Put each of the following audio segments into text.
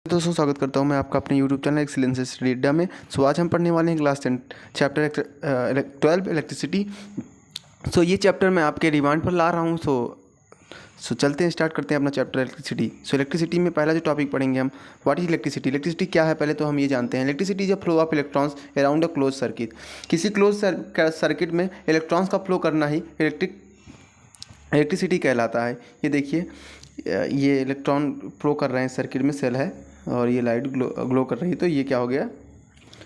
दोस्तों स्वागत करता हूं मैं आपका अपने YouTube चैनल एक्सीलेंस स्टडी अड्डा में। आज हम पढ़ने वाले हैं क्लास 10 चैप्टर 12 इलेक्ट्रिसिटी। ये चैप्टर मैं आपके रिवाइंड पर ला रहा हूं। चलते हैं, स्टार्ट करते हैं अपना चैप्टर इलेक्ट्रिसिटी। इलेक्ट्रिसिटी में पहला जो टॉपिक पढ़ेंगे हम, व्हाट इज इलेक्ट्रिसिटी। इलेक्ट्रिसिटी क्या है पहले तो हम ये जानते हैं। Electricity is a flow of electrons around a close circuit. किसी क्लोज सर्किट में इलेक्ट्रॉन्स का फ्लो करना ही इलेक्ट्रिसिटी कहलाता है। ये देखिए, ये इलेक्ट्रॉन फ्लो कर रहे हैं, सर्किट में सेल है और ये लाइट ग्लो कर रही है, तो ये क्या हो गया,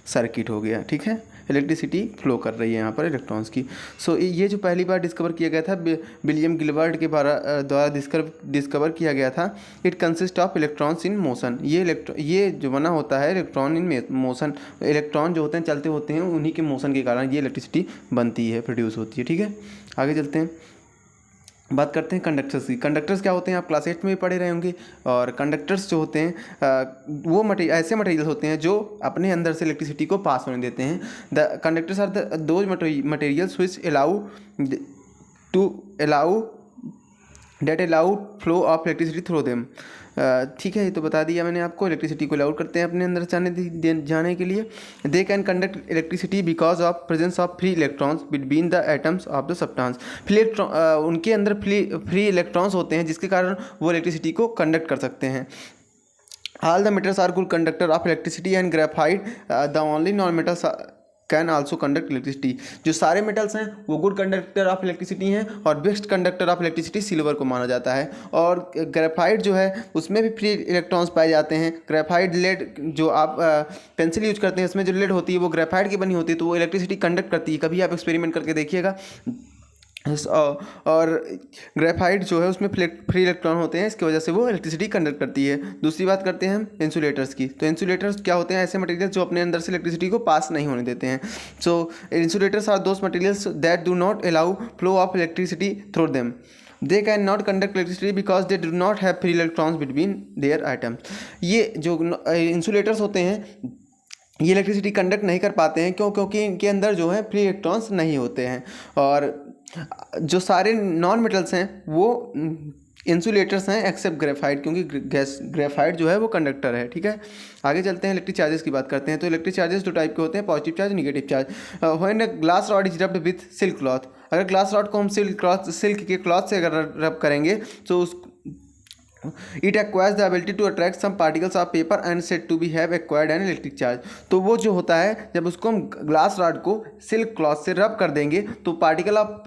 सर्किट हो गया। ठीक है, इलेक्ट्रिसिटी फ्लो कर रही है यहाँ पर इलेक्ट्रॉन्स की। ये जो पहली बार डिस्कवर किया गया था विलियम गिलबर्ट के द्वारा डिस्कवर किया गया था। It consist of electrons in motion. ये जो बना होता है इलेक्ट्रॉन इन मोशन। इलेक्ट्रॉन जो होते हैं चलते होते हैं, उन्हीं के मोशन के कारण ये इलेक्ट्रिसिटी बनती है, प्रोड्यूस होती है। ठीक है, आगे चलते हैं, बात करते हैं कंडक्टर्स की। कंडक्टर्स क्या होते हैं, आप क्लास 8 में भी पढ़े रहे होंगे। और कंडक्टर्स जो होते हैं वो ऐसे मटेरियल होते हैं जो अपने अंदर से इलेक्ट्रिसिटी को पास होने देते हैं। The conductors are those materials which allow flow of electricity through them. ठीक है, ये तो बता दिया मैंने आपको। इलेक्ट्रिसिटी को अलाउड करते हैं अपने अंदर जाने के लिए। They can conduct electricity because of presence of free electrons between the atoms of the substance. उनके अंदर फ्री इलेक्ट्रॉन्स होते हैं जिसके कारण वो इलेक्ट्रिसिटी को कंडक्ट कर सकते हैं। All the metals are good conductor of electricity and graphite the only non metals can also conduct electricity. जो सारे मेटल्स हैं वो गुड कंडक्टर ऑफ इलेक्ट्रिसिटी हैं और best conductor of electricity silver को माना जाता है। और ग्रेफाइट जो है उसमें भी फ्री इलेक्ट्रॉन्स पाए जाते हैं। ग्रेफाइट लेड, जो आप पेंसिल यूज करते हैं, उसमें जो लेड होती है वो ग्रेफाइट की बनी होती है, तो वो इलेक्ट्रिसिटी कंडक्ट करती है। कभी आप एक्सपेरिमेंट करके देखिएगा। और ग्रेफाइट जो है उसमें फ्री इलेक्ट्रॉन होते हैं, इसकी वजह से वो इलेक्ट्रिसिटी कंडक्ट करती है। दूसरी बात करते हैं हम इंसुलेटर्स की। तो इंसुलेटर्स क्या होते हैं, ऐसे मटेरियल जो अपने अंदर से इलेक्ट्रिसिटी को पास नहीं होने देते हैं। Insulators are those materials that do not allow flow of electricity through them. They can not conduct electricity because they do not have free electrons between their items. ये जो इंसुलेटर्स होते हैं ये इलेक्ट्रिसिटी कंडक्ट नहीं कर पाते हैं। क्योंकि इनके अंदर जो है फ्री इलेक्ट्रॉन्स नहीं होते हैं। और जो सारे नॉन मेटल्स हैं वो इंसुलेटर्स हैं एक्सेप्ट ग्रेफाइट, क्योंकि ग्रेफाइट जो है वो कंडक्टर है। ठीक है, आगे चलते हैं, इलेक्ट्रिक चार्जेस की बात करते हैं। तो इलेक्ट्रिक चार्जेस दो टाइप के होते हैं, positive charge, negative charge. When glass rod is rubbed with silk cloth. अगर ग्लास रॉड को हम सिल्क के क्लॉथ से अगर रब करेंगे तो it acquires the ability to attract some particles of paper and said to be have acquired an electric charge. तो वो जो होता है, जब उसको हम ग्लास रॉड को सिल्क क्लॉथ से रब कर देंगे तो पार्टिकल ऑफ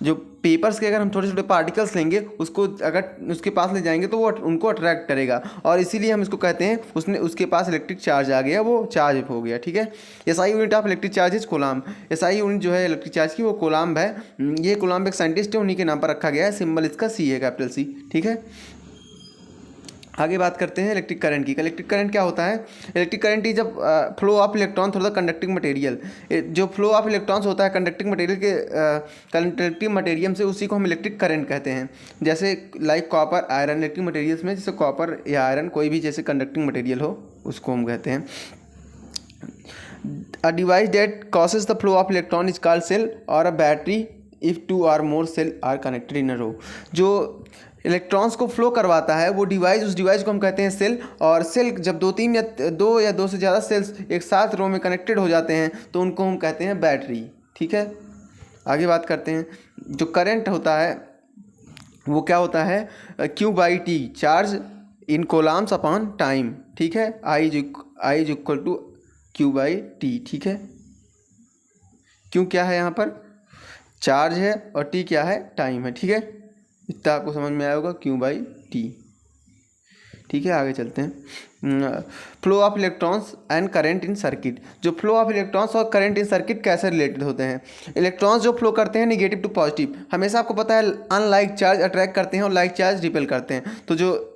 जो पेपर्स के अगर हम छोटे छोटे पार्टिकल्स लेंगे, उसको अगर उसके पास ले जाएंगे तो वो उनको अट्रैक्ट करेगा, और इसीलिए हम इसको कहते हैं उसके पास इलेक्ट्रिक चार्ज आ गया, वो चार्ज हो गया। ठीक है, SI unit of electric charge is coulomb. SI unit जो है इलेक्ट्रिक चार्ज की वो कोलाम्ब है। ये कोलाम्ब एक साइंटिस्ट है, उन्हीं के नाम पर रखा गया है। सिंबल इसका सी है, कैपिटल सी। ठीक है, आगे बात करते हैं इलेक्ट्रिक करंट की। इलेक्ट्रिक करंट क्या होता है, इलेक्ट्रिक करंट इज जब flow of electron through the conducting material. जो फ्लो ऑफ इलेक्ट्रॉन्स होता है कंडक्टिंग मटेरियल के कंडक्टिव मटेरियल से, उसी को हम इलेक्ट्रिक करंट कहते हैं। जैसे like copper, iron, electric materials में जैसे कॉपर या आयरन, कोई भी जैसे कंडक्टिंग मटेरियल हो उसको हम कहते हैं। A device that causes the flow of electron is called cell or a battery if two or more cell are connected in a row. जो इलेक्ट्रॉन्स को फ्लो करवाता है वो डिवाइस, उस डिवाइस को हम कहते हैं सेल। और सेल जब दो या दो से ज़्यादा सेल्स एक साथ रो में कनेक्टेड हो जाते हैं तो उनको हम कहते हैं बैटरी। ठीक है, आगे बात करते हैं, जो करंट होता है वो क्या होता है, Q/T, charge in Coulomb's upon time. ठीक है, I is equal to Q/T। ठीक है, क्यों क्या है, यहाँ पर चार्ज है और T क्या है, टाइम है। ठीक है, इतना आपको समझ में आया होगा, Q/T। ठीक है, आगे चलते हैं, flow of electrons and current in circuit. जो फ्लो ऑफ इलेक्ट्रॉन्स और करंट इन सर्किट कैसे रिलेटेड होते हैं। इलेक्ट्रॉन्स जो फ्लो करते हैं निगेटिव टू पॉजिटिव, हमेशा आपको पता है अनलाइक चार्ज अट्रैक्ट करते हैं और लाइक चार्ज रिपेल करते हैं। तो जो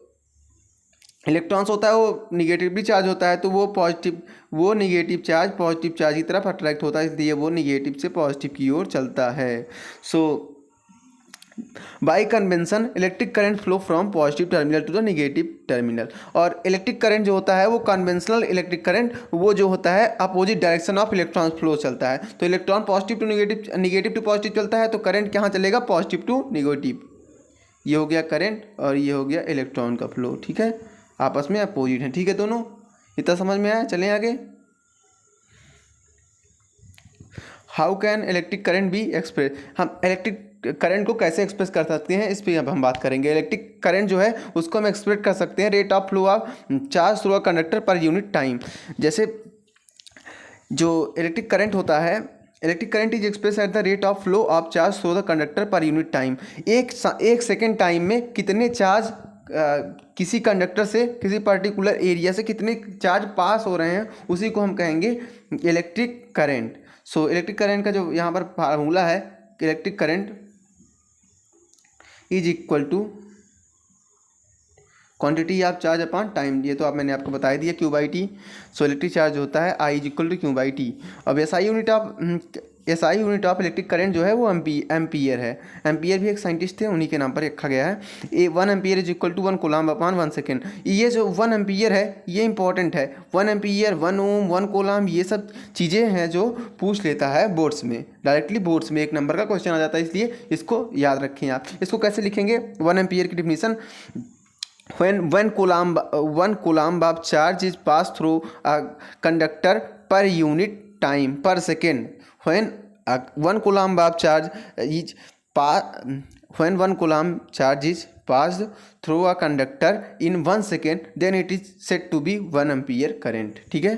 इलेक्ट्रॉन्स होता है वो निगेटिवली चार्ज होता है, तो वो निगेटिव चार्ज पॉजिटिव चार्ज की तरफ अट्रैक्ट होता है, इसलिए वो निगेटिव से पॉजिटिव की ओर चलता है। By convention electric current flow from positive terminal to the negative terminal. और इलेक्ट्रिक करंट जो होता है वो कन्वेंशनल इलेक्ट्रिक करंट, वो जो होता है opposite direction of electron flow चलता है। तो electron positive to negative, negative to positive चलता है, तो करंट कहाँ चलेगा, पॉजिटिव टू निगेटिव। ये हो गया करंट और ये हो गया इलेक्ट्रॉन का फ्लो। ठीक है, आपस में अपोजिट हैं, ठीक है दोनों। इतना समझ में आया, चलें आगे। How can electric current be express, हम इलेक्ट्रिक करंट को कैसे एक्सप्रेस कर सकते हैं इस पर अब हम बात करेंगे। इलेक्ट्रिक करंट जो है उसको हम एक्सप्रेस कर सकते हैं rate of flow of charge through a conductor per unit time. जैसे जो इलेक्ट्रिक करंट होता है, electric current is express at the rate of flow of charge through the conductor per unit time. एक second time में कितने charge किसी conductor से किसी पर्टिकुलर एरिया से कितने चार्ज पास हो रहे हैं उसी को हम कहेंगे electric current. So electric current का जो यहाँ पर फार्मूला है, electric current is equal to quantity of charge upon time, ये तो आप मैंने आपको बता दिया Q by T. So electric charge होता है I is equal to Q by T. अब SI unit of electric current जो है वो एम्पियर है। एम्पियर भी एक साइंटिस्ट थे, उन्हीं के नाम पर रखा गया है। 1 ampere is equal to 1 coulomb upon 1 second. ये जो 1 एम्पियर है ये इंपॉर्टेंट है। 1 एम्पियर, 1 ओम, 1 कूलम्ब, ये सब चीज़ें हैं जो पूछ लेता है बोर्ड्स में, डायरेक्टली बोर्ड्स में 1 नंबर का क्वेश्चन आ जाता है, इसलिए इसको याद रखें आप। इसको कैसे लिखेंगे, 1 एम्पियर की definition, when 1 coulomb of charge is passed through a conductor per unit time per second. When 1 coulomb of charge is when 1 coulomb charge is passed through a conductor in 1 second, then it is said to be 1 ampere current, ठीक है।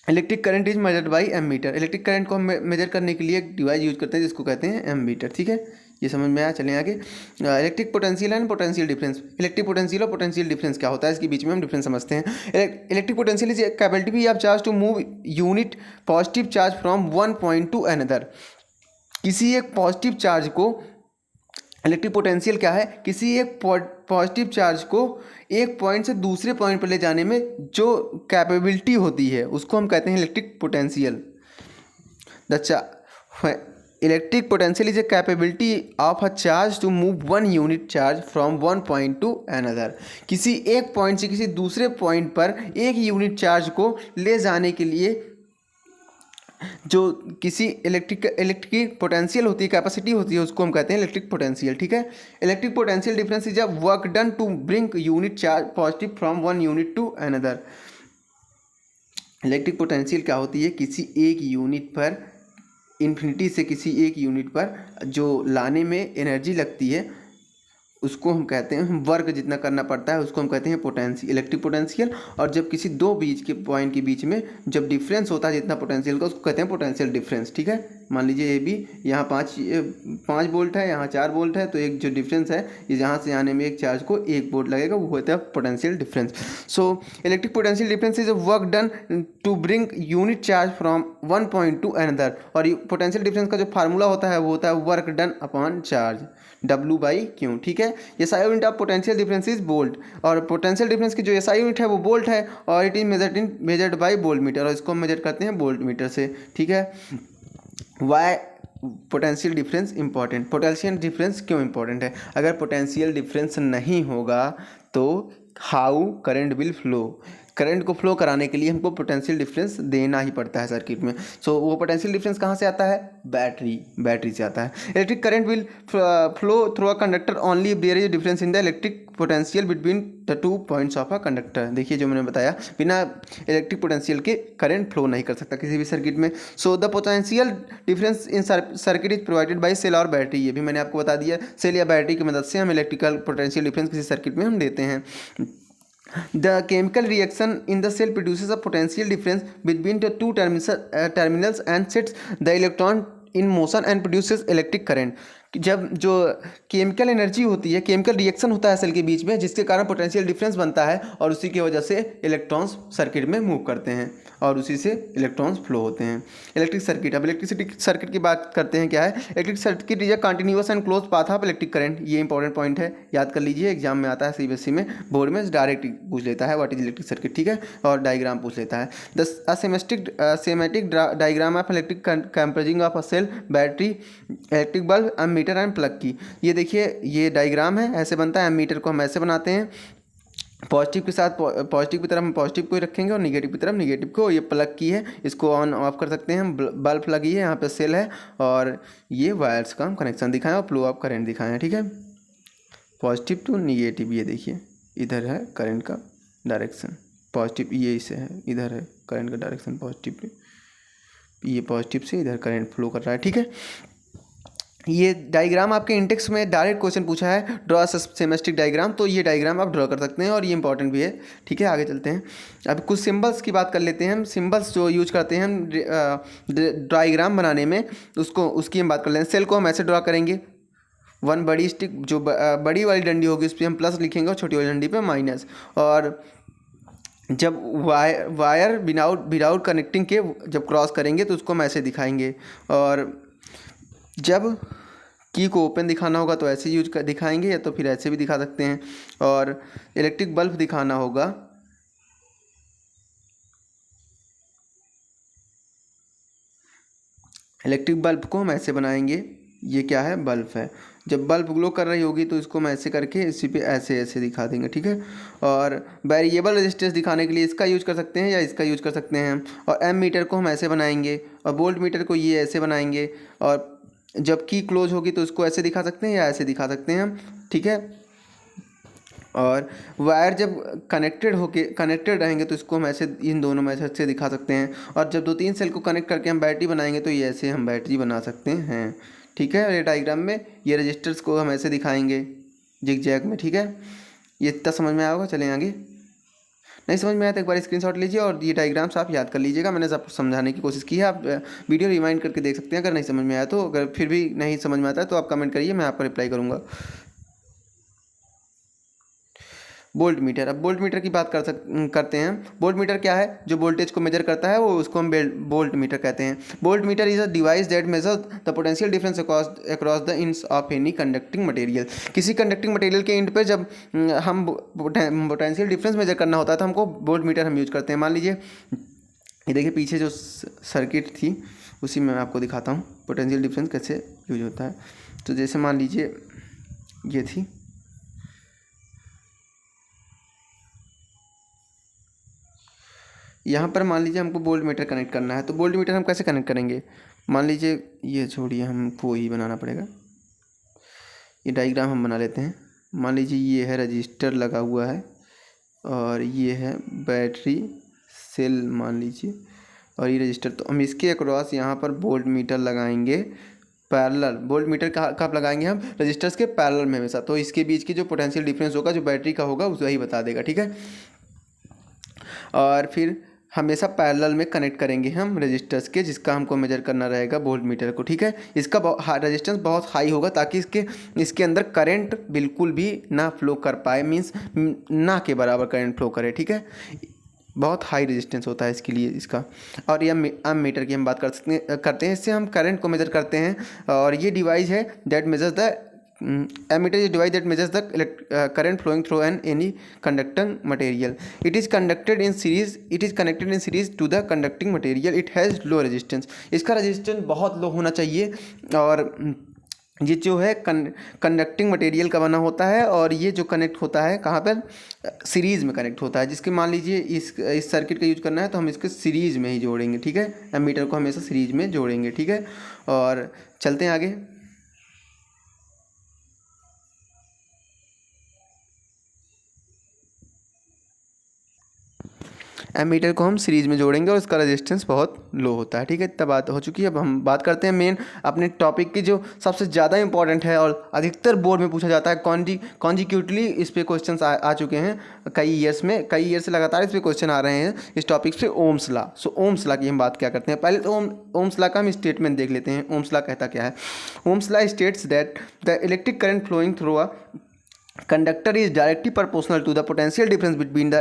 Electric current is measured by ammeter. Electric current को हम major करने के लिए एक device use करते हैं जिसको कहते हैं एमीटर, ठीक है। ये समझ में आया, चलें आगे। Electric potential and potential difference. Electric potential और पोटेंशियल डिफरेंस क्या होता है, इसके बीच में हम डिफरेंस समझते हैं। Electric potential is capability of charge to move unit positive charge from one point to another. किसी एक पॉजिटिव चार्ज को, इलेक्ट्रिक पोटेंशियल क्या है, किसी एक पॉजिटिव चार्ज को एक पॉइंट से दूसरे पॉइंट पर ले जाने में जो कैपेबिलिटी होती है उसको हम कहते हैं electric potential. Electric potential is a capability of a charge to move 1 unit charge from 1 point to another. किसी एक पॉइंट से किसी दूसरे पॉइंट पर 1 यूनिट चार्ज को ले जाने के लिए जो किसी इलेक्ट्रिक पोटेंशियल होती है, कैपेसिटी होती है, उसको हम कहते हैं इलेक्ट्रिक पोटेंशियल, ठीक है। Electric potential difference is a work done to bring unit charge positive from 1 unit to another. Electric potential क्या होती है, किसी एक यूनिट पर, इन्फिनिटी से किसी एक यूनिट पर जो लाने में एनर्जी लगती है उसको हम कहते हैं, वर्क जितना करना पड़ता है उसको हम कहते हैं पोटेंशियल, इलेक्ट्रिक पोटेंशियल। और जब किसी दो बीच के पॉइंट के बीच में जब डिफरेंस होता है जितना पोटेंशियल का, उसको कहते हैं पोटेंशियल डिफरेंस, ठीक है। मान लीजिए ये भी यहाँ 5 वोल्ट है, यहाँ 4 वोल्ट है, तो एक जो डिफरेंस है ये जहाँ से आने में एक चार्ज को 1 वोल्ट लगेगा, वो होता है potential difference. So electric potential difference is a work done to bring unit charge from 1 point to another. और पोटेंशियल डिफरेंस का जो फार्मूला होता है वो होता है work done upon charge, W/Q, ठीक है। SI unit of potential difference is volt. और पोटेंशियल डिफरेंस की जो एसआई यूनिट है वो वोल्ट है और it is measured by volt meter, और इसको हम मेजर करते हैं वोल्ट मीटर से, ठीक है। Why potential difference important, potential difference क्यों इंपॉर्टेंट है, अगर पोटेंशियल डिफरेंस नहीं होगा तो how current will flow, current को फ्लो कराने के लिए हमको पोटेंशियल डिफरेंस देना ही पड़ता है सर्किट में। सो वो पोटेंशियल डिफरेंस कहाँ से आता है, बैटरी से आता है। Electric current will flow through a conductor only if there is difference in the electric potential between the 2 points of a conductor. देखिए जो मैंने बताया, बिना इलेक्ट्रिक पोटेंशियल के करंट फ्लो नहीं कर सकता किसी भी सर्किट में। So the potential difference in circuit is provided by cell or battery. ये भी मैंने आपको बता दिया, सेल या बैटरी की मदद से हम इलेक्ट्रिकल पोटेंशियल डिफरेंस किसी सर्किट में हम देते हैं। The chemical reaction in the cell produces a potential difference between the two terminals and sets the electron in motion and produces electric current. जब जो केमिकल एनर्जी होती है, केमिकल रिएक्शन होता है सेल के बीच में, जिसके कारण पोटेंशियल डिफरेंस बनता है और उसी की वजह से इलेक्ट्रॉन्स सर्किट में मूव करते हैं और उसी से इलेक्ट्रॉन्स फ्लो होते हैं। इलेक्ट्रिक सर्किट, अब इलेक्ट्रिसिटी सर्किट की बात करते हैं। क्या है electric circuit is a continuous and close path of electric current. ये इंपॉर्टेंट पॉइंट है, याद कर लीजिए, एग्जाम में आता है, सीबीएसई में बोर्ड में डायरेक्ट पूछ लेता है व्हाट इज इलेक्ट्रिक सर्किट, ठीक है, और डायग्राम पूछ लेता है। The schematic diagram of electric comprising of a cell, battery, electric bulb, ammeter and plug key. ये देखिए ये डायग्राम है, ऐसे बनता है। एमीटर को हम ऐसे बनाते हैं, पॉजिटिव के साथ पॉजिटिव की तरफ हम पॉजिटिव को ही रखेंगे और निगेटिव की तरफ निगेटिव को। ये प्लग की है, इसको ऑन ऑफ कर सकते हैं हम, बल्ब लगी है, यहाँ पे सेल है और ये वायर्स का हम कनेक्शन दिखाएं और फ्लो ऑफ करंट दिखाएं, ठीक है, पॉजिटिव टू निगेटिव। ये देखिए इधर है करंट का डायरेक्शन पॉजिटिव, ये इसे है, इधर है करंट का डायरेक्शन पॉजिटिव, ये पॉजिटिव से इधर करंट फ्लो कर रहा है। ठीक है, ये डायग्राम आपके इंडेक्स में डायरेक्ट क्वेश्चन पूछा है, ड्रॉ सिमेट्रिक डायग्राम, तो ये डायग्राम आप ड्रॉ कर सकते हैं और ये इंपॉर्टेंट भी है। ठीक है, आगे चलते हैं। अब कुछ सिंबल्स की बात कर लेते हैं हम। सिंबल्स जो यूज करते हैं हम डायग्राम बनाने में, उसकी हम बात कर लेते हैं। सेल को हम ऐसे ड्रॉ करेंगे, वन बड़ी स्टिक, जो बड़ी वाली डंडी होगी उस पर हम प्लस लिखेंगे और छोटी वाली डंडी पे माइनस। और जब वायर विदाउट कनेक्टिंग के जब क्रॉस करेंगे तो उसको हम ऐसे दिखाएंगे। और जब की को ओपन दिखाना होगा तो ऐसे दिखाएंगे, या तो फिर ऐसे भी दिखा सकते हैं। और इलेक्ट्रिक बल्ब दिखाना होगा, इलेक्ट्रिक बल्ब को हम ऐसे बनाएंगे, ये क्या है, बल्ब है। जब बल्ब ग्लो कर रही होगी तो इसको हम ऐसे करके इसी पे ऐसे ऐसे दिखा देंगे। ठीक है, और वेरिएबल रेजिस्टेंस दिखाने के लिए इसका यूज कर सकते हैं या इसका यूज कर सकते हैं। और एम मीटर को हम ऐसे बनाएंगे और वोल्ट मीटर को ये ऐसे बनाएंगे। और जब की क्लोज होगी तो उसको ऐसे दिखा सकते हैं या ऐसे दिखा सकते हैं हम। ठीक है, और वायर जब कनेक्टेड रहेंगे तो इसको हम ऐसे इन दोनों में से दिखा सकते हैं। और जब 2-3 सेल को कनेक्ट करके हम बैटरी बनाएंगे तो ये ऐसे हम बैटरी बना सकते हैं। ठीक है, ये डायग्राम में ये रजिस्टर्स को हम ऐसे दिखाएंगे जिग जैग में। ठीक है, ये इतना समझ में आया होगा। चलें आगे। नहीं समझ में आया तो एक बार स्क्रीनशॉट लीजिए और ये डायग्राम्स आप याद कर लीजिएगा। मैंने सबको समझाने की कोशिश की है, आप वीडियो रिवाइंड करके देख सकते हैं अगर नहीं समझ में आया तो। अगर फिर भी नहीं समझ में आता है तो आप कमेंट करिए, मैं आपको रिप्लाई करूँगा। वोल्ट मीटर, अब वोल्ट मीटर की बात करते हैं। वोल्ट मीटर क्या है, जो वोल्टेज को मेजर करता है वो उसको हम वोल्ट मीटर कहते हैं। Volt meter is a device that measures the potential difference across the ends of any conducting material. किसी कंडक्टिंग मटेरियल के इंड पे जब हम पोटेंशियल डिफरेंस मेजर करना होता है तो हमको वोल्ट मीटर हम यूज करते हैं। मान लीजिए ये देखिए पीछे जो सर्किट थी उसी में मैं आपको दिखाता हूँ पोटेंशियल डिफरेंस कैसे यूज होता है। तो जैसे मान लीजिए ये थी, यहाँ पर मान लीजिए हमको वोल्ट मीटर कनेक्ट करना है, तो वोल्ट मीटर हम कैसे कनेक्ट करेंगे। मान लीजिए ये छोड़िए, हमको ही बनाना पड़ेगा। ये डायग्राम हम बना लेते हैं। मान लीजिए ये है रजिस्टर लगा हुआ है और ये है बैटरी सेल मान लीजिए, और ये रजिस्टर। तो हम इसके अक्रॉस यहाँ पर वोल्ट मीटर लगाएंगे पैरेलल। वोल्ट मीटर कहाँ लगाएंगे हम, रजिस्टर्स के पैरेलल में हमेशा। तो इसके बीच की जो पोटेंशियल डिफरेंस होगा जो बैटरी का होगा वही बता देगा। ठीक है, और फिर हमेशा पैरेलल में कनेक्ट करेंगे हम रजिस्टर्स के, जिसका हमको मेजर करना रहेगा वोल्ट मीटर को। ठीक है, इसका रेजिस्टेंस बहुत हाई होगा ताकि इसके अंदर करंट बिल्कुल भी ना फ्लो कर पाए, मींस ना के बराबर करंट फ्लो करे। ठीक है, बहुत हाई रेजिस्टेंस होता है इसके लिए इसका। और ये एम मीटर की हम बात करते हैं, इससे हम करंट को मेजर करते हैं। और ये डिवाइस है that measures the ammeter is a device that measures the current flowing through any conducting material. It is connected in series to the conducting material. It has low resistance. इसका resistance बहुत लो होना चाहिए। और ये जो है conducting material का बना होता है और ये जो कनेक्ट होता है कहाँ पर, सीरीज़ में कनेक्ट होता है। जिसके मान लीजिए इस सर्किट का यूज करना है तो हम इसके सीरीज़ में ही जोड़ेंगे। ठीक है, एमीटर को हमेशा सीरीज़ में जोड़ेंगे। ठीक है, और चलते हैं आगे। एमीटर को हम सीरीज़ में जोड़ेंगे और इसका रेजिस्टेंस बहुत लो होता है। ठीक है, इतना बात हो चुकी है। अब हम बात करते हैं मेन अपने टॉपिक की, जो सबसे ज़्यादा इंपॉर्टेंट है और अधिकतर बोर्ड में पूछा जाता है। कॉन्जिक्यूटली इस पे क्वेश्चन आ चुके हैं कई ईयर से लगातार इस पे क्वेश्चन आ रहे हैं इस टॉपिक से। Ohm's law. So Ohm's law की हम बात क्या करते हैं, पहले तो ओम्स लॉ का हम स्टेटमेंट देख लेते हैं। ओम्स लॉ कहता क्या है। Ohm's law states that the electric current flowing through a conductor is directly proportional to the potential difference between the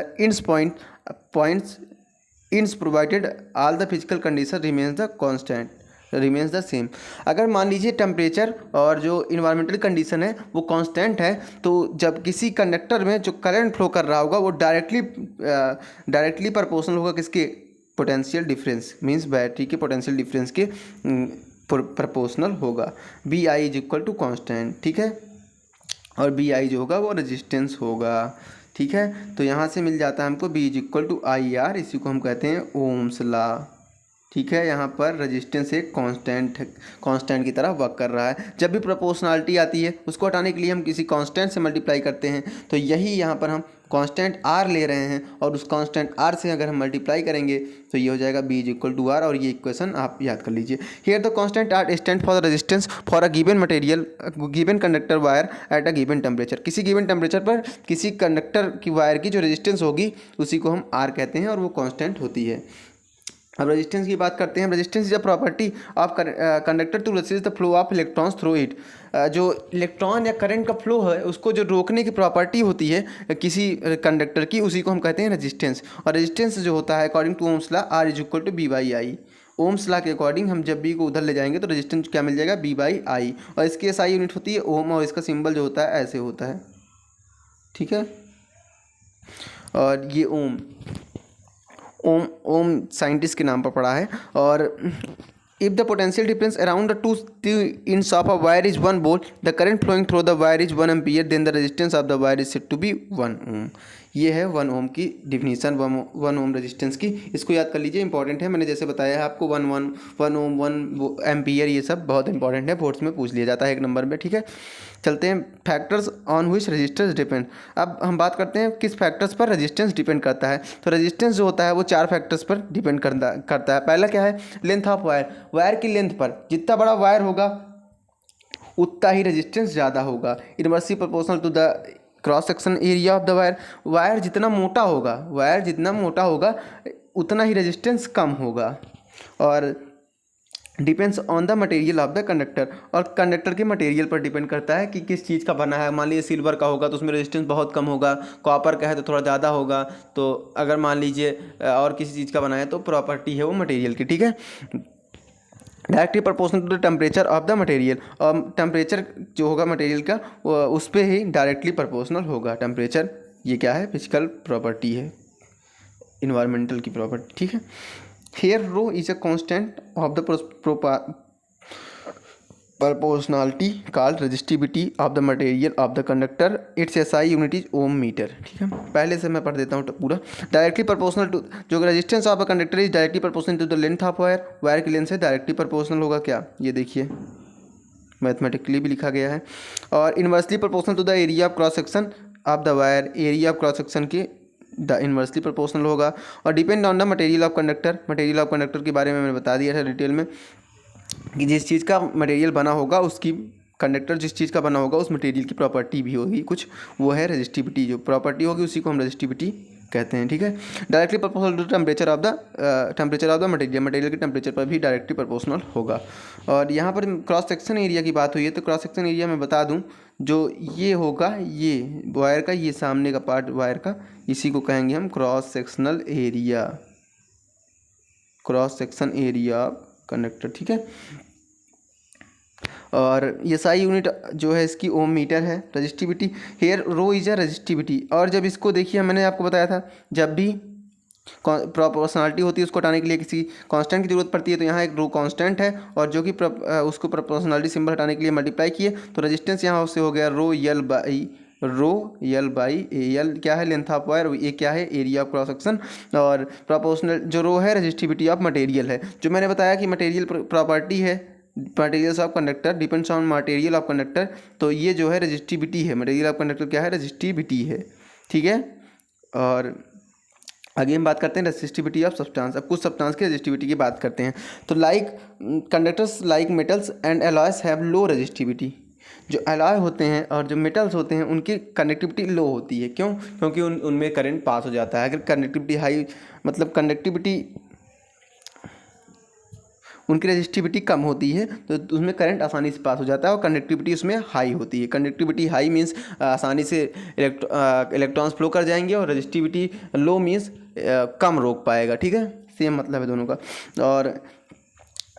ends provided all the physical condition remains the same। अगर मान लीजिए temperature और जो environmental condition है वो constant है, तो जब किसी कंडक्टर में जो करंट फ्लो कर रहा होगा वो डायरेक्टली प्रोपोर्शनल होगा किसके, पोटेंशियल डिफरेंस, मींस बैटरी के पोटेंशियल डिफरेंस के प्रोपोर्शनल होगा। V I is equal to constant. ठीक है, और बी आई जो होगा वो रेजिस्टेंस होगा। ठीक है, तो यहाँ से मिल जाता है हमको V is equal to I R, इसी को हम कहते हैं ओम्स लॉ। ठीक है, यहाँ पर रेजिस्टेंस एक कांस्टेंट की तरह वर्क कर रहा है। जब भी प्रोपोर्शनलिटी आती है उसको हटाने के लिए हम किसी कांस्टेंट से मल्टीप्लाई करते हैं, तो यही यहाँ पर हम कांस्टेंट आर ले रहे हैं और उस कांस्टेंट आर से अगर हम मल्टीप्लाई करेंगे तो ये हो जाएगा V is equal to R, और ये इक्वेशन आप याद कर लीजिए। Here the constant R stand for the resistance for a given material given conductor wire at a given temperature. किसी गिवन टेम्परेचर पर किसी कंडक्टर की वायर की जो रेजिस्टेंस होगी उसी को हम आर कहते हैं और वो कांस्टेंट होती है। अब रेजिस्टेंस की बात करते हैं। Resistance is a property of conductor to resist the flow of electrons through it. जो इलेक्ट्रॉन या करंट का फ्लो है उसको जो रोकने की प्रॉपर्टी होती है किसी कंडक्टर की, उसी को हम कहते हैं रेजिस्टेंस। और रेजिस्टेंस जो होता है according to Ohm's law R is equal to V by I. Ohm's law के अकॉर्डिंग हम जब बी को उधर ले जाएंगे तो रेजिस्टेंस क्या मिल जाएगा, बी बाई आई। और इसकी एसआई यूनिट होती है ओम, और इसका सिंबल जो होता है ऐसे होता है, ठीक है। और ये ओम साइंटिस्ट के नाम पर पड़ा है। और if the potential difference around the two ends of a wire is 1 volt, the current flowing through the wire is 1 ampere, then the resistance of the wire is said to be 1 ohm. ये है 1 ओम की definition, 1 ohm resistance की। इसको याद कर लीजिए, important है। मैंने जैसे बताया है आपको 1 ओम 1 एम्पियर, ये सब बहुत इंपॉर्टेंट है, बोर्ड्स में पूछ लिया जाता है 1 नंबर में, ठीक है। चलते हैं factors on which resistance depend. अब हम बात करते हैं किस फैक्टर्स पर रेजिस्टेंस डिपेंड करता है। तो रेजिस्टेंस जो होता है वो 4 फैक्टर्स पर डिपेंड करता है। पहला क्या है, लेंथ ऑफ वायर। वायर की लेंथ पर, जितना बड़ा वायर होगा उतना ही रेजिस्टेंस ज़्यादा होगा। Inversely proportional to the cross section area of the wire. Wire जितना मोटा होगा उतना ही रेजिस्टेंस कम होगा। और depends on the material of the conductor. और कंडक्टर के मटेरियल पर डिपेंड करता है कि किस चीज़ का बना है। मान लीजिए सिल्वर का होगा तो उसमें रेजिस्टेंस बहुत कम होगा, कॉपर का है तो थोड़ा ज़्यादा होगा। तो अगर मान लीजिए और किसी चीज़ का बना है तो प्रॉपर्टी है वो मटेरियल की, ठीक है। Directly proportional to the temperature of the material. और टेम्परेचर जो होगा मटेरियल का उस पर ही डायरेक्टली प्रोपोर्शनल होगा टेम्परेचर। ये क्या है, फिजिकल प्रॉपर्टी है, इन्वायरमेंटल की प्रॉपर्टी, ठीक है। Here rho is a constant of the proportionality called resistivity of the material of the conductor. Its SI unit is ohm meter, ठीक है। पहले से मैं पढ़ देता हूँ पूरा। डायरेक्टली प्रोपोर्शनल टू, जो resistance of a conductor is directly proportional to the length of wire. Wire की लेंथ से डायरेक्टली प्रोपोर्शनल होगा क्या, ये देखिए मैथमेटिकली भी लिखा गया है। और inversely proportional to the area of cross section of the wire. Area of cross section के द इन्वर्सली प्रोपोर्शनल होगा। और depend on the material of conductor. Material of conductor के बारे में मैंने बता दिया था डिटेल में कि जिस चीज़ का मटेरियल बना होगा उसकी, कंडक्टर जिस चीज़ का बना होगा उस मटेरियल की प्रॉपर्टी भी होगी कुछ, वो है रेजिस्टिविटी। जो प्रॉपर्टी होगी उसी को हम रेजिस्टिविटी कहते हैं, ठीक है। Directly proportional to temperature of the material. Material के टेम्परेचर पर भी डायरेक्टली प्रोपोर्शनल होगा। और यहाँ पर क्रॉस सेक्शन एरिया की बात हुई है तो क्रॉस सेक्शन एरिया में बता दूँ, जो ये होगा, ये वायर का, ये सामने का पार्ट वायर का, इसी को कहेंगे हम cross sectional area, cross section area conductor, ठीक है। और ये साई यूनिट जो है इसकी ओम मीटर है। Resistivity, here rho is a resistivity. और जब इसको देखिए, मैंने आपको बताया था जब भी प्रोपोर्शनलिटी होती है उसको हटाने के लिए किसी कांस्टेंट की जरूरत पड़ती है। तो यहाँ एक रो कांस्टेंट है और जो कि उसको प्रोपोर्शनलिटी सिंबल हटाने के लिए मल्टीप्लाई किए तो रेजिस्टेंस यहाँ से हो गया रो यल बाई ए। यल क्या है, लेंथ ऑफ वायर। ए क्या है, एरिया ऑफ क्रॉस सेक्शन। और प्रोपोर्शनल जो रो है रेजिस्टिविटी ऑफ मटेरियल है। जो मैंने बताया कि मटेरियल प्रॉपर्टी है, materials of conductor depends on material of conductor. तो ये जो है रेजिस्टिविटी है, मटेरियल ऑफ कंडक्टर क्या है, रेजिस्टिविटी है, ठीक है। और आगे हम बात करते हैं रेजिस्टिविटी ऑफ सब्सटेंस। अब कुछ सब्सटेंस की रेजिस्टिविटी की बात करते हैं। तो like conductors like metals and Alois have low resistivity. जो एलॉय होते हैं और जो मेटल्स होते हैं उनकी कंडक्टिविटी लो होती है। क्यों, क्योंकि उनमें करंट पास हो जाता है। अगर कंडक्टिविटी हाई, मतलब कंडक्टिविटी, उनकी रेजिस्टिविटी कम होती है तो उसमें करंट आसानी से पास हो जाता है। और कंडक्टिविटी उसमें हाई होती है। कंडक्टिविटी हाई मीन्स आसानी से इलेक्ट्रॉन्स फ्लो कर जाएंगे, और रेजिस्टिविटी लो मीन्स कम रोक पाएगा, ठीक है। सेम मतलब है दोनों का। और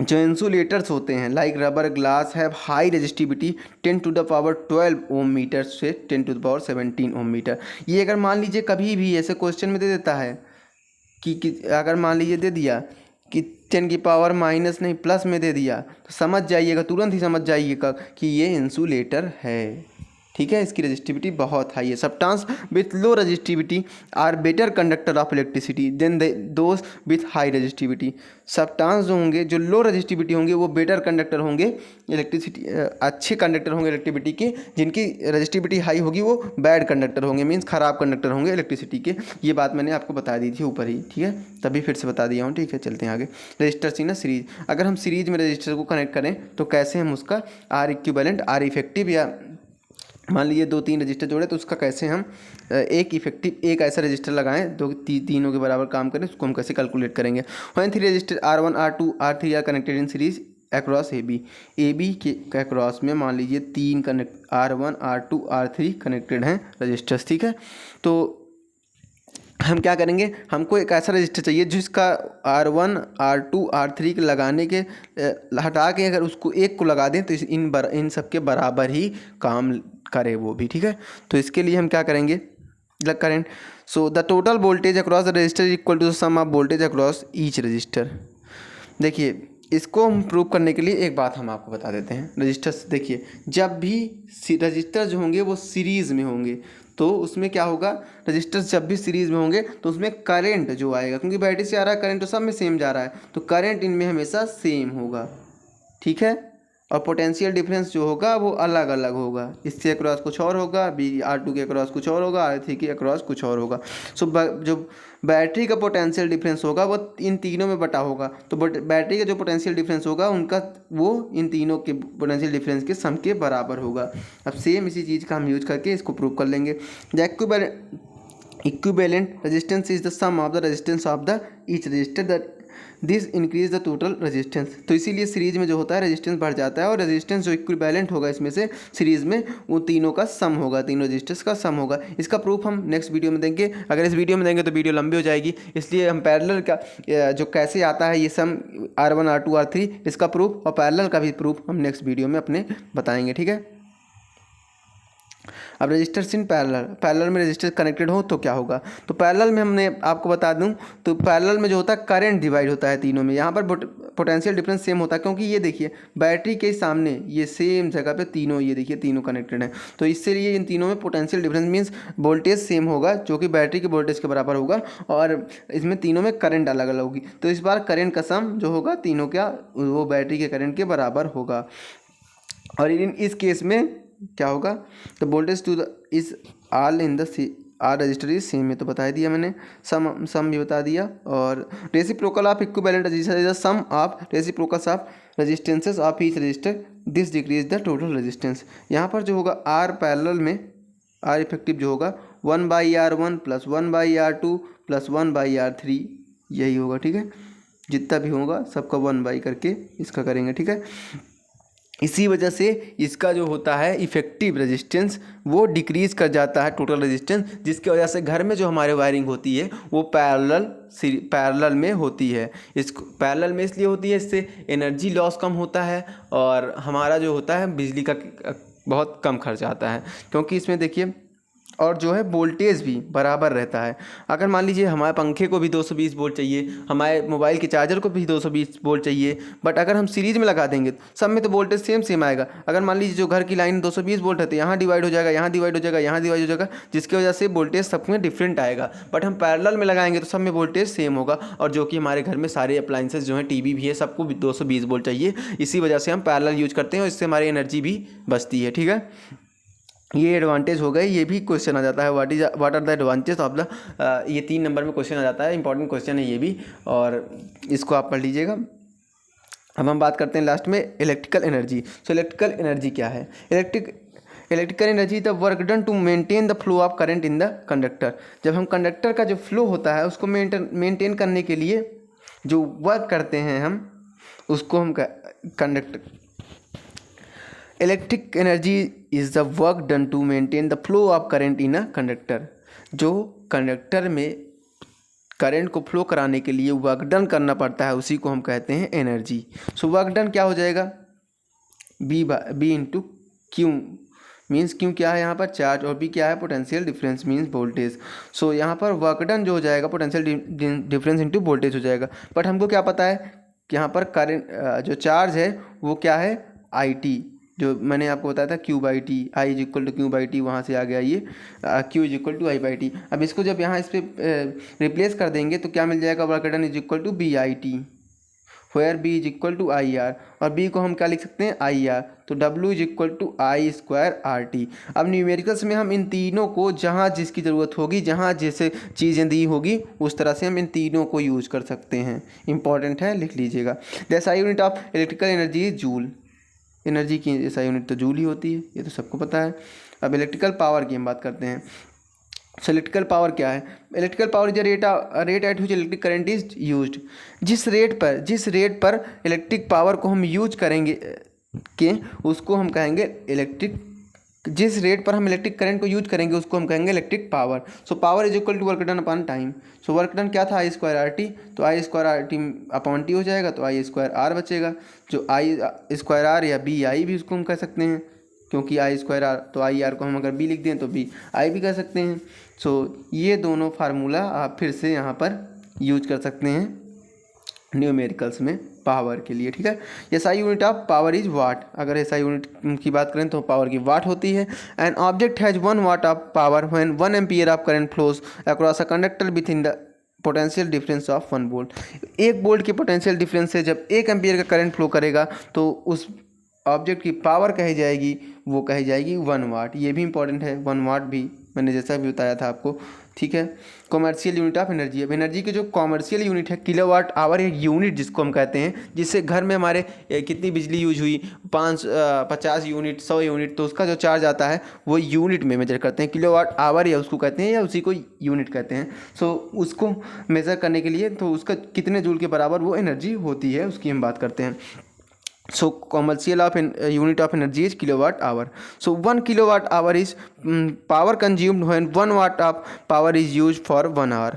जो इंसुलेटर्स होते हैं like rubber glass have high resistivity 10 to the power 12 ohm metre से 10 to the power 17 ohm metre. ये अगर मान लीजिए कभी भी ऐसे क्वेश्चन में दे देता है कि अगर मान लीजिए दे दिया कि 10 की पावर माइनस नहीं प्लस में दे दिया, तो समझ जाइएगा, तुरंत ही समझ जाइएगा कि ये इंसुलेटर है, ठीक है, इसकी रजिस्टिविटी बहुत हाई है। Substance with low resistivity are better conductor of electricity than those with high resistivity. Substance जो होंगे, जो लो रजिस्टिविटी होंगे, वो बेटर कंडक्टर होंगे इलेक्ट्रिसिटी, अच्छे कंडक्टर होंगे इलेक्ट्रिसिटी के। जिनकी रजिस्टिविटी हाई होगी वो बैड कंडक्टर होंगे, मीन्स खराब कंडक्टर होंगे इलेक्ट्रिसिटी के। ये बात मैंने आपको बता दी थी ऊपर ही, ठीक है, तभी फिर से बता दिया हूँ। ठीक है, चलते हैं आगे। रजिस्टर सी ना सीरीज, अगर हम सीरीज में रजिस्टर को कनेक्ट करें तो कैसे हम उसका आर इक्विवेलेंट, आर इफेक्टिव, या मान लीजिए 2-3 रजिस्टर जोड़े तो उसका कैसे हम एक इफेक्टिव, एक ऐसा रजिस्टर लगाएं जो तीनों के बराबर काम करें, उसको हम कैसे कैलकुलेट करेंगे। When 3 resistor R1 R2 R3 are connected in series across A B के अक्रॉस में मान लीजिए 3 connect R1 R2 R3 connected हैं रजिस्टर्स, ठीक है। तो हम क्या करेंगे, हमको एक ऐसा रजिस्टर चाहिए जिसका R1 R2 R3 के लगाने के हटा के अगर उसको एक को लगा दें तो इन सब के बराबर ही काम करे वो भी, ठीक है। तो इसके लिए हम क्या करेंगे, current, so the total voltage across the resistor equal to the sum of voltage across each resistor. देखिए, इसको हम प्रूव करने के लिए एक बात हम आपको बता देते हैं। रजिस्टर्स देखिए, जब भी रजिस्टर जो होंगे वो सीरीज़ में होंगे तो उसमें क्या होगा, रजिस्टर्स जब भी सीरीज़ में होंगे तो उसमें करंट जो आएगा, क्योंकि बैटरी से आ रहा है करंट तो सब में सेम जा रहा है, तो करंट इनमें हमेशा सेम होगा, ठीक है। और पोटेंशियल डिफरेंस जो होगा वो अलग अलग होगा, इससे अक्रॉस कुछ और होगा, R2 के अक्रॉस कुछ और होगा, R3 के अक्रॉस कुछ और होगा। सो जो बैटरी का पोटेंशियल डिफरेंस होगा वो इन तीनों में बटा होगा, तो बैटरी का जो पोटेंशियल डिफरेंस होगा उनका वो इन तीनों के पोटेंशियल डिफरेंस के सम के बराबर होगा। अब सेम इसी चीज़ का हम यूज करके इसको प्रूव कर लेंगे। The equivalent resistance is the sum of the resistance of the each resistor that this increase the total resistance. तो इसीलिए सीरीज में जो होता है रेजिस्टेंस बढ़ जाता है, और रेजिस्टेंस जो इक्विवेलेंट होगा इसमें से सीरीज में वो तीनों का सम होगा, तीनों रेजिस्टेंस का सम होगा। इसका प्रूफ हम नेक्स्ट वीडियो में देंगे। अगर इस वीडियो में देंगे तो वीडियो लंबी हो जाएगी, इसलिए हम पैरेलल का जो कैसे आता है ये सम R1 R2 R3 इसका प्रूफ और पैरेलल का भी प्रूफ हम नेक्स्ट वीडियो में अपने बताएंगे, ठीक है। अब रजिस्टर्स इन पैरेलल में रजिस्टर कनेक्टेड हो तो क्या होगा, तो पैरेलल में हमने आपको बता दूं तो पैरेलल में जो होता है करंट डिवाइड होता है तीनों में। यहाँ पर पोटेंशियल डिफरेंस सेम होता है, क्योंकि ये देखिए बैटरी के सामने ये सेम जगह पे तीनों, ये देखिए तीनों कनेक्टेड हैं, तो इससे लिए इन तीनों में potential difference means voltage same होगा जो कि बैटरी के वोल्टेज के बराबर होगा, और इसमें तीनों में करंट अलग अलग होगी। तो इस बार करंट का सम जो होगा तीनों का वो बैटरी के करंट के बराबर होगा। और इस केस में क्या होगा, तो voltage to the is all in the R resistor is same, में तो बता दिया मैंने, सम भी बता दिया। और reciprocal of equivalent resistor is the sum of reciprocals of resistances of each resistor this decrease the total resistance. यहाँ पर जो होगा आर पैरेलल में आर इफेक्टिव जो होगा 1/R1 + 1/R2 + 1/R3 यही होगा, ठीक है। जितना भी होगा सबका 1 करके इसका करेंगे, ठीक है। इसी वजह से इसका जो होता है इफेक्टिव रेजिस्टेंस वो डिक्रीज़ कर जाता है टोटल रेजिस्टेंस, जिसकी वजह से घर में जो हमारे वायरिंग होती है वो पैरेलल में होती है। इसको पैरेलल में इसलिए होती है, इससे एनर्जी लॉस कम होता है और हमारा जो होता है बिजली का बहुत कम खर्च आता है, क्योंकि इसमें देखिए और जो है वोल्टेज भी बराबर रहता है। अगर मान लीजिए हमारे पंखे को भी 220 वोल्ट चाहिए, हमारे मोबाइल के चार्जर को भी 220 वोल्ट चाहिए, बट अगर हम सीरीज में लगा देंगे सब में तो वोल्टेज सेम आएगा। अगर मान लीजिए जो घर की लाइन 220 वोल्ट है तो यहाँ डिवाइड हो जाएगा, यहाँ डिवाइड हो जाएगा, यहाँ डिवाइड हो जाएगा, जिसकी वजह से वोल्टेज सब में डिफरेंट आएगा। बट हम पैरेलल में लगाएंगे तो सब में वोल्टेज सेम होगा, और जो कि हमारे घर में सारे अप्लाइंसेस जो हैं, टीवी भी है, सबको 220 वोल्ट चाहिए। इसी वजह से हम पैरेलल यूज करते हैं और इससे हमारी एनर्जी भी बचती है, ठीक है। ये एडवांटेज हो गए। ये भी क्वेश्चन आ जाता है, what are the advantage of the, ये 3 नंबर में क्वेश्चन आ जाता है, इंपॉर्टेंट क्वेश्चन है ये भी, और इसको आप पढ़ लीजिएगा। अब हम बात करते हैं लास्ट में electrical energy. So electrical energy क्या है, electrical energy the work done to maintain the flow of current in the conductor. जब हम कंडक्टर का जो फ्लो होता है उसको मेंटेन करने के लिए जो वर्क करते हैं हम उसको हम electric energy is the work done to maintain the flow of current in a conductor. जो कंडक्टर में करंट को फ्लो कराने के लिए वर्क डन करना पड़ता है उसी को हम कहते हैं एनर्जी। सो वर्क डन क्या हो जाएगा, V into Q, means Q क्या है यहाँ पर चार्ज, और बी क्या है potential difference means voltage. So यहाँ पर वर्क डन जो हो जाएगा पोटेंशियल डिफरेंस इंटू वोल्टेज हो जाएगा। बट हमको क्या पता है कि यहाँ पर करंट जो चार्ज है वो क्या है IT, जो मैंने आपको बताया था Q by T, I is equal to Q by T, वहाँ से आ गया ये Q is equal to I by T. अब इसको जब यहाँ इस पर रिप्लेस कर देंगे तो क्या मिल जाएगा, work done is equal to V I T, where V is equal to I R, और बी को हम क्या लिख सकते हैं, आई आर, तो W is equal to I square R T. अब न्यूमेरिकल्स में हम इन तीनों को जहाँ जिसकी ज़रूरत होगी, जहाँ जैसे चीज़ें दी होगी उस तरह से हम इन तीनों को यूज कर सकते हैं। इंपॉर्टेंट है, लिख लीजिएगा। The SI unit of electrical energy is joule, energy की एसआई यूनिट तो जूल ही होती है, ये तो सबको पता है। अब इलेक्ट्रिकल पावर की हम बात करते हैं। सो इलेक्ट्रिकल पावर क्या है, electrical power is rate at which electric current is used, जिस रेट पर इलेक्ट्रिक पावर को हम यूज करेंगे के उसको हम कहेंगे इलेक्ट्रिक, जिस रेट पर हम इलेक्ट्रिक करंट को यूज करेंगे उसको हम कहेंगे electric power. So power is equal to work done upon time. So work done क्या था, आई स्क्वायर आर टी, तो I square R T upon T हो जाएगा, तो आई स्क्वायर आर बचेगा, जो आई स्क्वायर आर या बी आई भी उसको हम कह सकते हैं, क्योंकि आई स्क्वायर आर, तो आई आर को हम अगर बी लिख दें तो बी आई भी कह सकते हैं। सो ये दोनों फार्मूला आप फिर से यहाँ पर यूज कर सकते हैं न्यूमेरिकल्स में पावर के लिए, ठीक है। SI unit of power is what, अगर एसआई यूनिट की बात करें तो पावर की वाट होती है। An object has 1 watt of power when 1 ampere of current flows across a conductor with in the potential difference of 1 volt. 1 volt की potential difference से जब 1 एम्पियर का करंट फ्लो करेगा तो उस ऑब्जेक्ट की पावर कही जाएगी, वो कही जाएगी 1 वाट। ये भी इंपॉर्टेंट है, 1 वाट भी मैंने जैसा भी बताया था आपको, ठीक है। कॉमर्शियल यूनिट ऑफ एनर्जी, अब एनर्जी की जो कॉमर्शियल यूनिट है किलोवाट आवर, एक यूनिट जिसको हम कहते हैं, जिससे घर में हमारे कितनी बिजली यूज हुई, 50 यूनिट, 100 यूनिट, तो उसका जो चार्ज आता है वो यूनिट में मेजर करते हैं, किलोवाट आवर या उसको कहते हैं, या उसी को यूनिट कहते हैं। सो उसको मेज़र करने के लिए तो उसका कितने जूल के बराबर वो एनर्जी होती है उसकी हम बात करते हैं। So commercial of unit of energy is kilowatt hour. So 1 kilowatt hour is power consumed when 1 watt of power is used for 1 hour.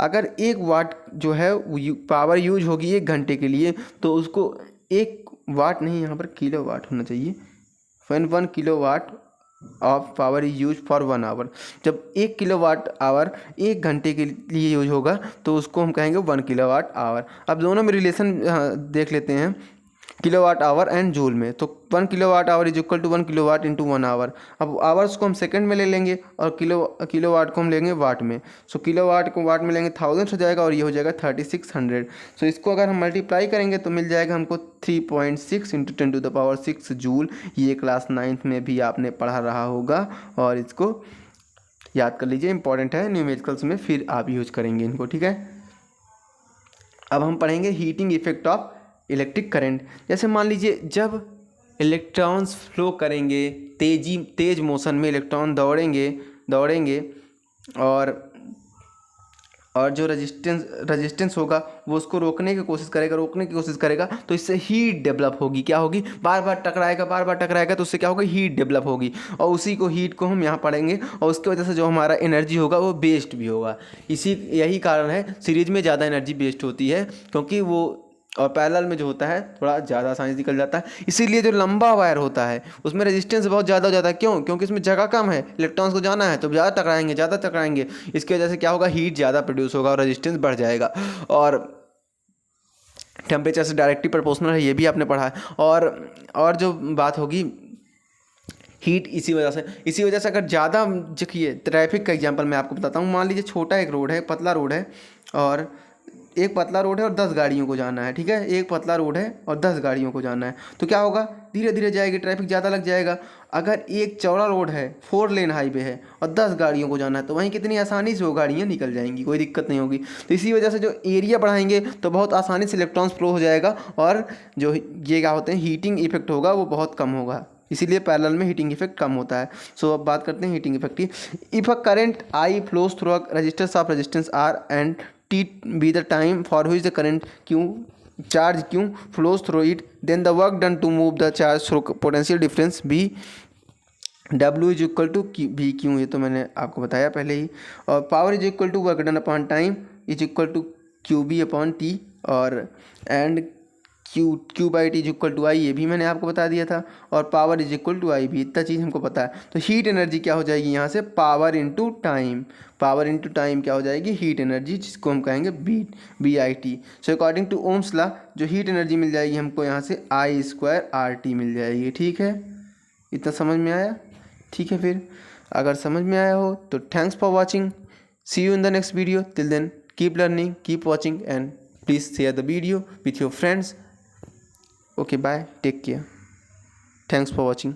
अगर 1 वाट जो है पावर यूज होगी 1 घंटे के लिए, तो उसको 1 वाट नहीं, यहाँ पर किलो वाट होना चाहिए। when 1 kilowatt of power is use for 1 hour, जब 1 किलोवाट आवर 1 घंटे के लिए यूज होगा तो उसको हम कहेंगे 1 किलोवाट आवर। अब दोनों में रिलेशन देख लेते हैं किलोवाट आवर एंड जूल में। तो 1 kilowatt hour is equal to 1 kilowatt into 1 hour. अब आवर्स को हम सेकंड में ले लेंगे और किलोवाट को हम लेंगे वाट में। सो किलोवाट को वाट में लेंगे 1000 हो जाएगा और ये हो जाएगा 3600। सो इसको अगर हम मल्टीप्लाई करेंगे तो मिल जाएगा हमको 3.6 इंटू 10⁶ जूल। ये क्लास 9th में भी आपने पढ़ा रहा होगा और इसको याद कर लीजिए, इंपॉर्टेंट है, न्यूमेरिकल्स में फिर आप यूज करेंगे इनको, ठीक है। अब हम पढ़ेंगे heating effect of electric current. जैसे मान लीजिए जब इलेक्ट्रॉन्स फ्लो करेंगे, तेज मोशन में इलेक्ट्रॉन दौड़ेंगे और जो रेजिस्टेंस होगा वो उसको रोकने की कोशिश करेगा, तो इससे हीट डेवलप होगी। क्या होगी, बार बार टकराएगा तो उससे क्या होगा, हीट डेवलप होगी, और उसी को हीट को हम यहाँ पढ़ेंगे, और उसकी वजह से जो हमारा एनर्जी होगा वो वेस्ट भी होगा। यही कारण है सीरीज में ज़्यादा एनर्जी वेस्ट होती है, क्योंकि वो और पैरेलल में जो होता है थोड़ा ज़्यादा आसानी से निकल जाता है। इसीलिए जो लंबा वायर होता है उसमें रेजिस्टेंस बहुत ज़्यादा हो जाता है। क्यों? क्योंकि इसमें जगह कम है, इलेक्ट्रॉन्स को जाना है तो ज़्यादा टकराएंगे। इसकी वजह से क्या होगा, हीट ज़्यादा प्रोड्यूस होगा और रेजिस्टेंस बढ़ जाएगा, और टेम्परेचर से डायरेक्टली प्रोपोर्शनल है, ये भी आपने पढ़ा है। और जो बात होगी हीट, इसी वजह से अगर ज़्यादा, देखिए ट्रैफिक का एग्जांपल मैं आपको बताता हूँ। मान लीजिए छोटा एक रोड है, पतला रोड है, और एक पतला रोड है और 10 गाड़ियों को जाना है, ठीक है। एक पतला रोड है और 10 गाड़ियों को जाना है, तो क्या होगा, धीरे धीरे जाएगी, ट्रैफिक ज़्यादा लग जाएगा। अगर एक चौड़ा रोड है, 4 लेन हाईवे है और 10 गाड़ियों को जाना है, तो वहीं कितनी आसानी से वो गाड़ियाँ निकल जाएंगी, कोई दिक्कत नहीं होगी। तो इसी वजह से जो एरिया बढ़ाएंगे तो बहुत आसानी से इलेक्ट्रॉन्स फ्लो हो जाएगा, और जो ये क्या होते हैं हीटिंग इफेक्ट होगा वो बहुत कम होगा। इसीलिए पैरेलल में हीटिंग इफेक्ट कम होता है। सो अब बात करते हैं हीटिंग इफेक्ट की। If a current I flows through a resistors of resistance R and T be the time for which the current charge Q flows through it, then the work done to move the charge through potential difference B W is equal to V Q, ये तो मैंने आपको बताया पहले ही। और power is equal to work done upon time is equal to QB upon T, और and Q by T is equal to I, ये भी मैंने आपको बता दिया था, और power is equal to I भी, इतना चीज़ हमको पता है। तो हीट एनर्जी क्या हो जाएगी यहाँ से, power into time, power into time क्या हो जाएगी, हीट एनर्जी, जिसको हम कहेंगे V I T. So according to Ohm's law जो हीट एनर्जी मिल जाएगी हमको यहाँ से आई स्क्वायर आर टी मिल जाएगी। ठीक है, इतना समझ में आया? ठीक है, फिर अगर समझ में आया हो तो thanks for watching, see you in the next video, till then keep learning, keep watching and please share the video with your friends. Okay, bye, take care, thanks for watching.